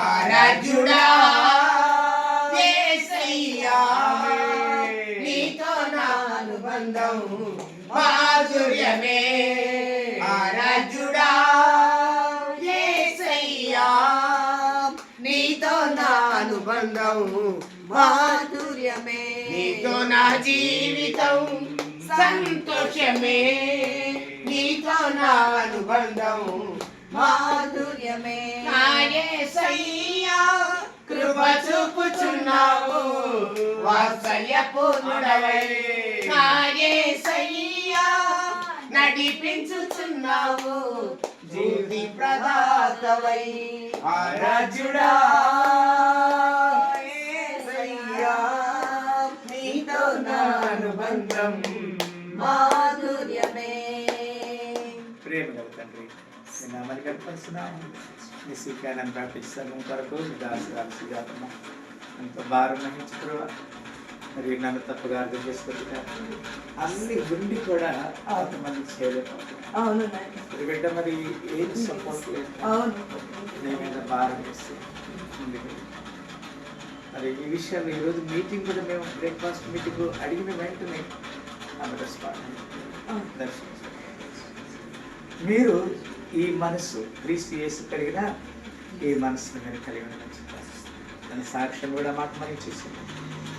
ఆరాధ్యుడా యేసయ్యా నీతో నా అనుబంధం మాధుర్యమే ఆరాధ్యుడా యేసయ్యా నీతో నా అనుబంధం మాధుర్యమే నీతో నా జీవితం సంతోషమే నీతో నా అనుబంధం మాధుర్యమే నా యేసయ్యా కృప చూపుచున్నావు వాత్సల్యపూర్ణుడవై నా యేసయ్యా నడిపించుచున్నావు జీవి ప్రదాతవై ఆరాధ్యుడా యేసయ్యా నీతో నా అనుబంధం మాధుర్యమే. ప్రేమ గల తండ్రి మీ నామాన్ని కనపరుస్తున్నాము. మీ శీఘ్రాన్ని ప్రార్థిస్తాను కొరకు మీ దాసురాలు సుజాతమ్మ ఎంతో భారం వహించుకున్న మరి నన్ను తప్పుగా అర్థం చేసుకుంటున్నారు. అన్ని ఉండి కూడా కొంతమంది చేయలేకపోతున్నారు. బిడ్డ మరి ఏం సపోర్ట్ లేదు, నీ మీద భారం వేస్తే మరి ఈ విషయాలు ఈరోజు మీటింగ్ కూడా మేము బ్రేక్ఫాస్ట్ మీటింగ్ అడిగిన వెంటనే దర్శించారు. మీరు ఈ మనస్సు క్రీస్తు యేసు కలిగిన ఈ మనస్సును మీరు కలిగి ఉండవచ్చు. దాని సాక్ష్యం కూడా మాకు మనం చేసింది.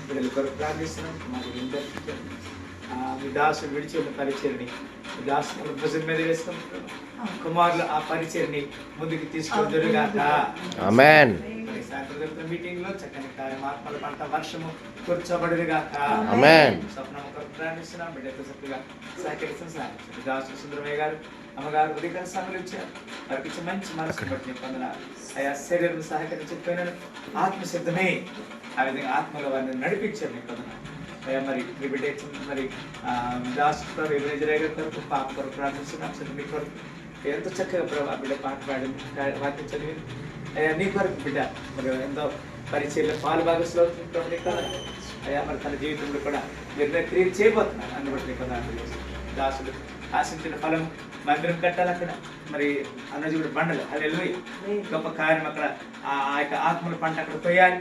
పిల్లలు కొరకు ప్రార్థిస్తున్నాం. మాకు మీ దాసుడు విడిచి ఉన్న పరిచయని మీ దాసు భుజం మీద వేసుకుంటున్నాం. కుమారులు ఆ పరిచయని ముందుకు తీసుకొని జరుగుగాక. ఆమేన్. మీటింగ్ లో చక్కని కార్యమాత్మల పంట వర్షము కూర్చోబడుగాక. ఆమేన్. స్వప్నం కొరకు ప్రార్థిస్తున్నాం. బిడ్డతో చక్కగా సహకరిస్తున్న దాసు సుందరమయ్య గారు అమ్మగారు ఉదయకాల సమయంలో ఇచ్చారు. వారికి మంచి మనసు బట్టి పొందనాలు. అయా శరీరం సహకరించకపోయినాను ఆత్మ సిద్ధమే ఆ విధంగా ఆత్మలో వారిని నడిపించారు. మీ పొందనాలు అయ్యా. మరి మీ బిడ్డ మరి దాసు కొరకు పాప కొరకు ప్రార్థిస్తున్నాం. మీ కొరకు ఎంతో చక్కగా ప్రభావ బిడ్డ పాట పాడింది, వాక్యం చదివింది. అయ్యా నీ కొరకు బిడ్డ మరి ఎంతో పరిచయంలో పాలు భాగస్వామి కదా అయ్యా. మరి తన జీవితంలో కూడా మీరు క్రియేట్ చేయబోతున్నారు. అందుబట్టి పొందాలి. దాసుడు ఆశించిన ఫలం మందిరం కట్టాలి. అక్కడ మరి అన్నది కూడా బండలు హల్లెలూయా గొప్ప కార్యం. అక్కడ ఆ యొక్క ఆత్మల పంట అక్కడ పోయాలి.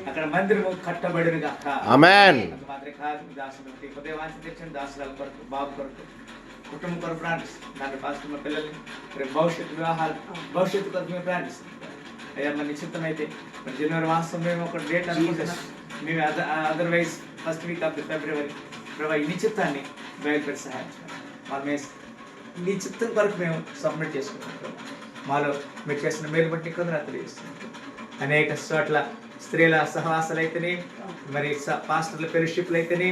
అక్కడ మందిరము కట్టబడినగా మాత్రమే కాదు. దాసుడు ఉదయం వాంఛ తెచ్చండి. దాసురాల కొరకు బాబు కొరకు కుటుంబం కొరకు ప్రార్థిస్తాం. దాన్ని పాస్తున్న పిల్లల్ని రేపు భవిష్యత్తు వివాహాలు భవిష్యత్తు కొరకు మేము ప్రార్థిస్తాం. అయ్యా మరి నిశ్చితం అయితే మరి జనవరి మాసం మేము ఒక డేట్ అనుకుంటున్నాం. మేము otherwise first week of February ప్రభావ ఈ నిశ్చితాన్ని బయలుపెట్టి సహాయం చేయాలి. నీ చిత్తం కొరకు మేము సబ్మిట్ చేసుకుంటాం. మాలో మీరు చేసిన మేలు బట్టి కొందరు తెలియజేస్తున్నాం. అనేక చోట్ల స్త్రీల సహవాసాలు అయితేనే, మరి పాస్టర్ల ఫెలోషిప్లు అయితేనే,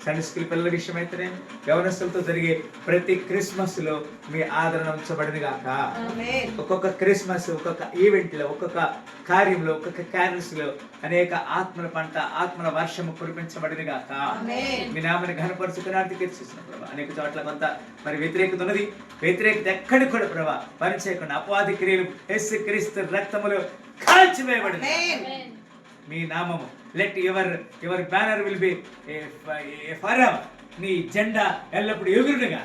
సండే స్కూల్ పిల్లల విషయం అయితేనే, యవనస్తులతో జరిగే ప్రతి క్రిస్మస్ లో మీ ఆదరణ ఉంచబడింది గాక. ఒక్కొక్క క్రిస్మస్, ఒక్కొక్క ఈవెంట్ లో, ఒక్కొక్క కార్యంలో, ఒక్కొక్క క్యారల్స్ లో అనేక ఆత్మల పంట, ఆత్మల వర్షము కురిపించబడింది గాక. మీ నామని ఘనపరుచుకున్నాడు తీర్చేసిన ప్రభావ. అనేక చోట్ల కొంత మరి వ్యతిరేకత ఉన్నది. వ్యతిరేకత ఎక్కడికి కూడా ప్రభావ పని చేయకుండా అపవాది క్రియలు యేసు క్రీస్తు రక్తములో కాల్చివేయబడింది. మీ నామము let your banner will be for ever. నీ జెండా ఎల్లప్పుడు ఎగురునుగా.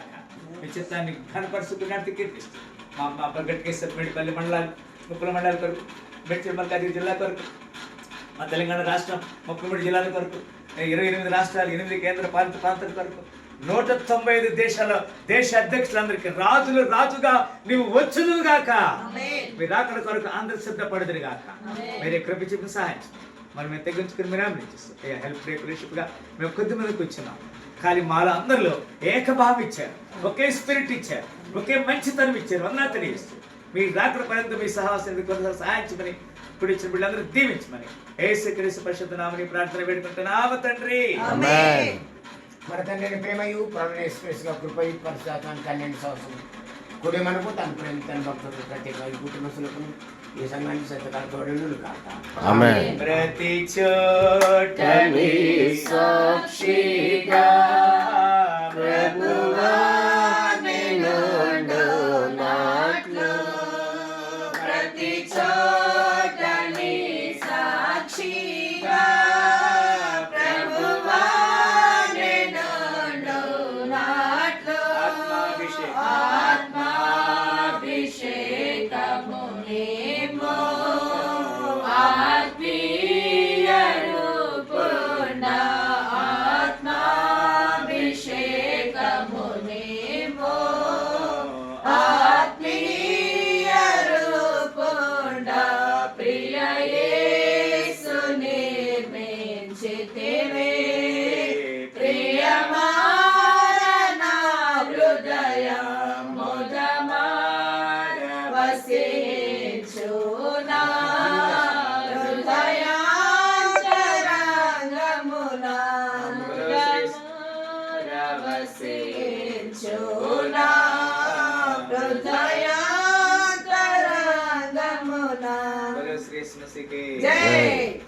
మీ చిత్తాన్ని ఘనపరుచుకున్నట్టు కీర్తిస్తూ మా గట్కేశ్వర మేడిపల్లి మండలాలు, ముక్కుల మండలాల కొరకు, మేడ్చల్ మల్కాజ్గిరి జిల్లా కొరకు, మా తెలంగాణ రాష్ట్రం 33 జిల్లాల కొరకు, 28 రాష్ట్రాలు, 8 కేంద్ర పాలిత ప్రాంతాల కొరకు, 195 దేశాల దేశ అధ్యక్షులందరికీ రాజుగా నీవు వచ్చునుగాక. మీరు అక్కడ కొరకు అందరు సిద్ధపడుదురు గాక. మీరే కృప చూపి సహాయం మరి మేము తెగించుకుని మీరు అమృతిస్తాం. హెల్ప్ గా మేము కొద్ది మందికి వచ్చినాం. కానీ మాలో అందరిలో ఏకభావం ఇచ్చారు, ఒకే స్పిరిట్ ఇచ్చారు, ఒకే మంచితనం ఇచ్చారు. అన్నా తెలియజేస్తారు. మీ రాకడ పర్యంత మీ సహవాసానికి కొనసాగి సహాయించమని ఇప్పుడు ఇచ్చిన బిడ్డలందరూ దీవించమని యేసుక్రీస్తు పరిశుద్ధ నామమున ప్రార్థన వేడుకుంటున్నాము తండ్రి. మన తండ్రి ప్రేమయు పరమేశ్వర కృపయు పరిశాతాన్ని కళ్యాణ సంవత్సరం కుడి మనకు తన ప్రేమ తన భక్తులు ప్రత్యేక కుటుంబస్తులకు ఈ సంఘానికి సత్యకాల తోడలు కాక. ప్రతి చోట సాక్షిగా ప్రభువా నిన్ను నాట్లో ప్రతి చోట సాక్షిగా ప్రభువా నిన్ను నాట్లో ఆత్మాభిషేకముని వసించునా హృదయాంతరంగమున వసించునా హృదయాంతరంగమున बोलो श्री यीशु मसीह की జై